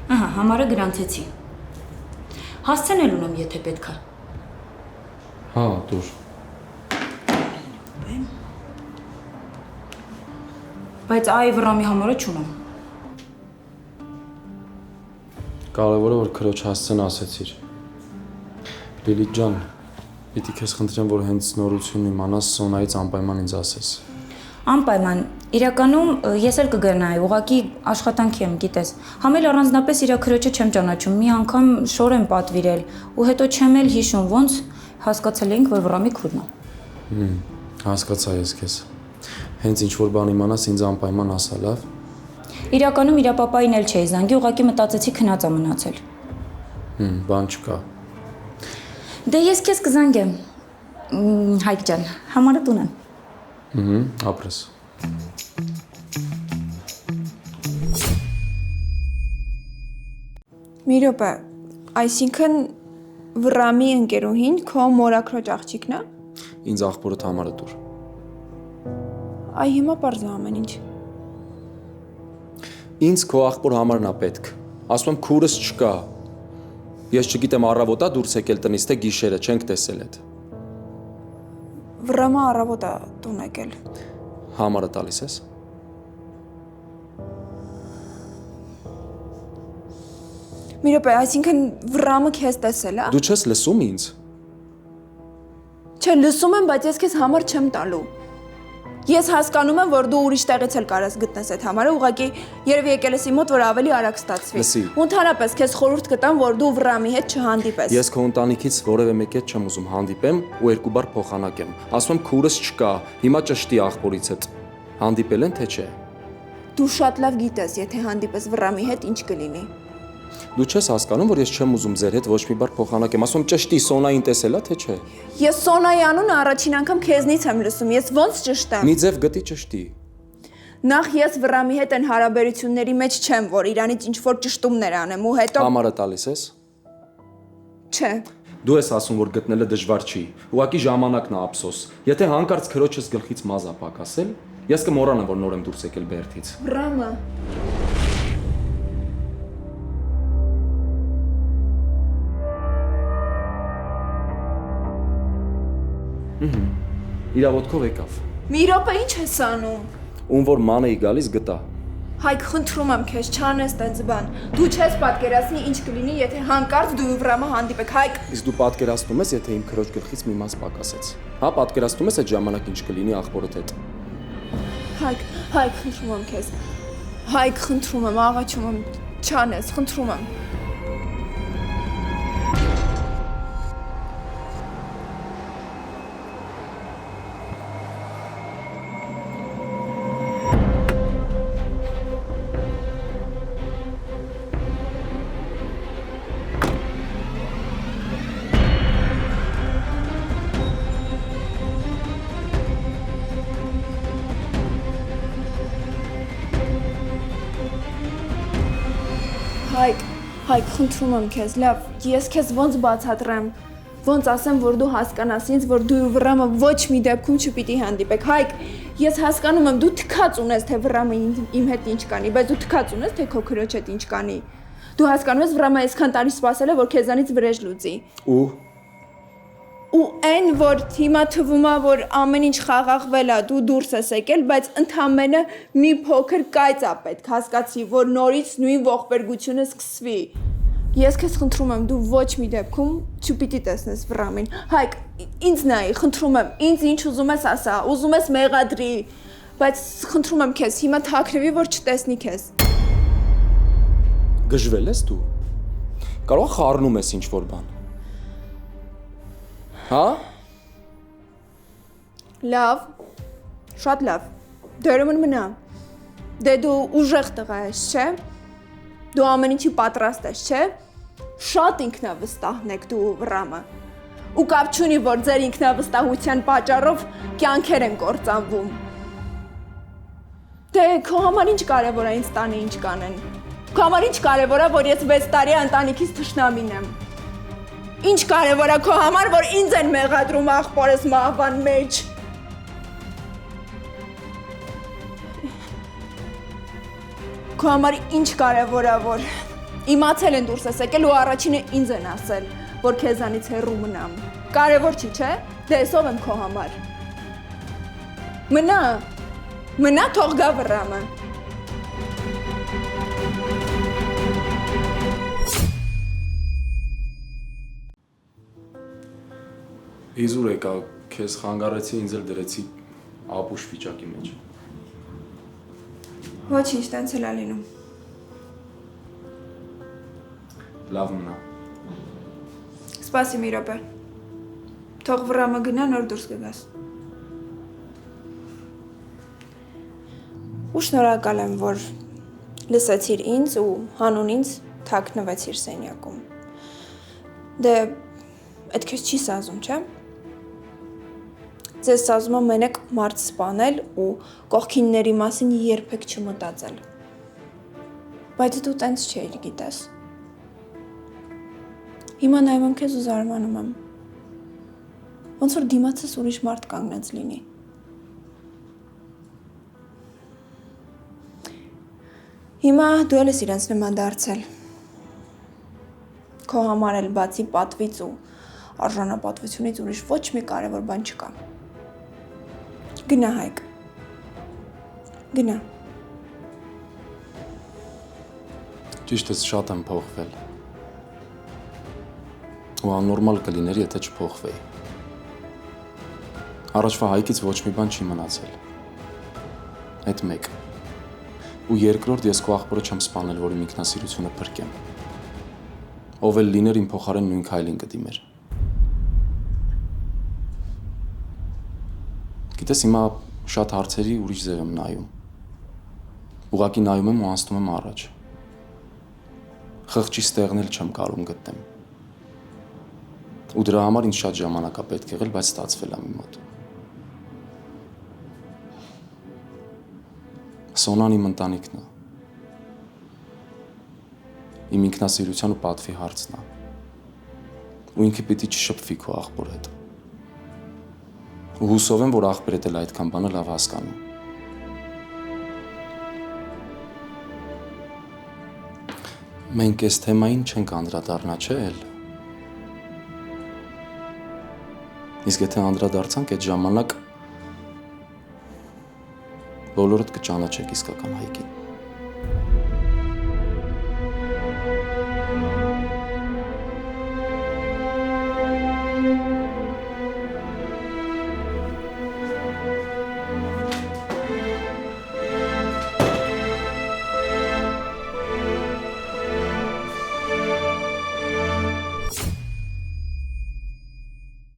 Ահա, համարը գրանցեցի։ Հասցենել ունեմ, եթե պետք է։ Հա, դուր։ Բայց այ Վռամի համարը չունեմ։ Կարևորը որ քրոջ հասցեն ասեցիր։ Լիլիթ ջան, պիտի քեզ խնդրեմ, որ հենց նորությունն իմանաս Սոնայից անպայման ինձ ասես։ Անպայման, իրականում ես էլ կգնայի, ուղղակի աշխատանքի եմ, գիտես։ Համել առանձնապես իր քրոջը չեմ ճանաչում, մի անգամ շոր եմ պատվիրել, ու հետո չեմ էլ հիշում, ոնց հասկացել էինք, որ Վռամի քուրն է։ Հասկացա ես քեզ։ Հենց ինչ որ բան իմանաս ինձ անպայման ասա, լավ։ Իրականում իր պապային էլ չէի զանգի, ուղղակի մտածեցի քնած է մնացել։ Բան չկա։ Դե ես քեզ կզանգեմ։ Հայկ ջան, համարը տուն եմ։ Ապրես։ Մի րոպե, այսինքն Վռամի ընկերուհին քո մորաքրոջ աղջիկն է։ Ինձ աղբորդ համարը տուր։ Այ հիմա պարզ է ամեն ինչ։ Ինձ քո աղբոր համարն է պետք։ Ասում եմ քուրս չկա։ Ես չգիտեմ առավոտա դուրս եկել տնից թե գիշերը, չենք տեսել այդ։ Վռամը առավոտ է տուն եկել։ Համարը տալիս ես։ Մի րոպե, այսինքն Վռամը քեզ տեսել է։ Դու չես լսում ինձ։ Չէ, լսում եմ, բայց ես քեզ համար չեմ տալու։ Ես հասկանում եմ, որ դու ուրիշ տեղից էլ կարաս գտնես այդ համարը, ուղղակի երևի եկել ես իմ մոտ, որ ավելի արագ ստացվի։ Ընդհանրապես քեզ խորհուրդ կտամ, որ դու Վռամի հետ չհանդիպես։ Ես քո ընտանիքից որևէ մեկի հետ չեմ ուզում հանդիպեմ ու երկու բառ փոխանակեմ։ Ասում եմ քուրս չկա, հիմա ճշտի աղբորից հետ։ Հանդիպել են թե չէ։ Դու շատ լավ գիտես, եթե հանդիպես Վռամի հետ ինչ կլինի։ Դու չես հասկանում, որ ես չեմ ուզում ձեր հետ ոչ մի բառ փոխանակեմ։ Ասում եմ ճշտի Սոնային տեսելա թե չէ։ Ես Սոնայի անունը առաջին անգամ քեզնից եմ լսում, ես ոնց ճշտեմ։ Մի ձև գտի ճշտի։ Նախ ես Վռամի հետ այն հարաբերությունների մեջ չեմ, որ իրանից ինչ որ ճշտումներ անեմ ու հետո Համարը տալիս ես։ Չէ։ Դու ես ասում, որ գտնելը դժվար չի։ Ուղղակի ժամանակն է ափսոս։ Եթե հանկարծ քրոջս գլխից մազա պակասել, ես կմոռանամ, որ նոր եմ դուրս եկել Բերդից։ Վռամը Իրավոտքով եկավ։ Մի րոպե ինչ ես անում։ Ում որ ման էի գալիս գտա։ Հայկ, խնդրում եմ քեզ, չանես տենց բան։ Դու չես պատկերացնի ինչ կլինի, եթե հանկարծ դու ու Վռամը հանդիպեք։ Հայկ, Իսկ դու պատկերացնում ես, եթե իմ քրոջ գլխից մի մաս պակասեց։ Հա, պատկերացնում ես այդ ժամանակ ինչ կլինի աղբորդ հետ։ Հայկ, խնդրում եմ քեզ։ Հայկ, խնդրում եմ, աղաչում եմ, չանես, խնդրում եմ։ Հայկ, խնդրում եմ քեզ, լավ, ես քեզ ոնց բացատրեմ, ոնց ասեմ, որ դու հասկանաս ինձ, որ դու ու Վռամը ոչ մի դեպքում չպիտի հանդիպեք։ Հայկ, ես հասկանում եմ, դու թքած ունես, թե Վռամը իմ հետ ինչ կանի, բայց դու թքած ունես, թե քո քրոջ հետ ինչ կանի։ Դու հասկանում ես, Վռամը այսքան տարի սպասել է, որ քեզանից վրեժ լուծի։ Ու այն, որ հիմա թվում է, որ ամեն ինչ խաղաղվել է, դու դուրս ես եկել, բայց ընդամենը մի փոքր կայծ է պետք, հասկացի, որ նորից նույն ողբերգությունը սկսվի։ Ես քեզ խնդրում եմ, դու ոչ մի դեպքում չպիտի տեսնես Վռամին։ Հայկ, ինձ նայի, խնդրում եմ, ինձ ինչ ուզում ես ասա, ուզում ես մեղադրի, բայց խնդրում եմ քեզ, հիմա թաքնվի, որ չտեսնի քեզ։ Գժվել ես դու։ Կարող խառնում ես ինչ որ բան։ Հա? Լավ, շատ լավ, դերումն մնա, դե դու ուժեղ տղա ես, չէ, դու ամեն ինչի պատրաստ ես, չէ, շատ ինքնավստահն եք դու ու Վռամը, ու կապ չունի, որ ձեր ինքնավստահության պատճառով կյանքեր են կործանվում, դե քո համար ինչ կարևոր է ինձ տանը ինչ կանեն, քո համար ինչ կարևոր է, որ ես 6 տարի ընտանիքից թշնամին եմ, Ինչ կարևոր է քո համար, որ ինձ են մեղադրում աղբորս մահվան մեջ։ Քո համար ինչ կարևոր է, որ Իմացել են դուրս ես եկել ու առաջինը ինձ են ասել, որ քեզանից հեռու մնամ։ Կարևոր չի, չէ՞։ Դե եսով եմ քո համար։ Մնա թող գա վռամը։ Իզուր եկա, քեզ խանգարեցի, ինձ էլ դրեցի ապուշ վիճակի մեջ։ Ոչինչ, տենց էլ ա լինում։ Լավ մնա։ Սպասի մի րոպե։ Թող վռամը գնա, նոր դուրս կգաս։ Ու շնորհակալ եմ, որ լսեցիր ինձ ու հանուն ինձ թաքնվեցիր սենյակում։ Դե, այդ քեզ չի սազում, չէ՞։ Ձեզ սազում է մենակ մարդ սպանել ու կողքինների մասին երբեք չմտածել։ Բայց դու տենց չէիր, գիտես։ Հիմա նայում եմ քեզ ու զարմանում եմ։ Ոնց որ դիմացս ուրիշ մարդ կանգնած լինի։ Հիմա դու էլ ես իրենց նման դարձել։ Քո համար էլ բացի պատվից ու արժանապատվությունից ուրիշ ոչ մի կարևոր բան չկա։ Գնա Հայկ։ Գնա։ Ճիշտ ես, շատ եմ փոխվել։ Ու աննորմալ կլիներ, եթե չփոխվեի։ Առաջվա Հայկից ոչ մի բան չի մնացել։ Այդ մեկ։ Ու երկրորդ ես քո աղբորը չեմ սպանել, որ իմ ինքնասիրությունը փրկեմ։ Ով էլ լիներ իմ փոխարեն նույն քայլին կդիմեր։ Գիտես, հիմա շատ հարցերի ուրիշ ձև եմ նայում։ Ուղղակի նայում եմ ու անցնում եմ առաջ։ Խղճի ստեղն էլ չեմ կարում գտնեմ։ Ու դրա համար ինձ շատ ժամանակ է պետք եղել, բայց ստացվել է իմ մոտ։ Սոնան իմ ընտանիքն է։ Իմ ինքնասիրության ու պատվի հարցն է։ Ու ինքը պիտի չշփվի քո աղբոր հետ։ Ու հուսով եմ, որ աղբերդ էլ այդքան բանը լավ հասկանում։ Մենք այս թեմային չենք անդրադառնա, չէ՞ էլ։ Իսկ եթե անդրադարձանք, այդ ժամանակ բոլորդ կճանաչեք իսկական Հայկին։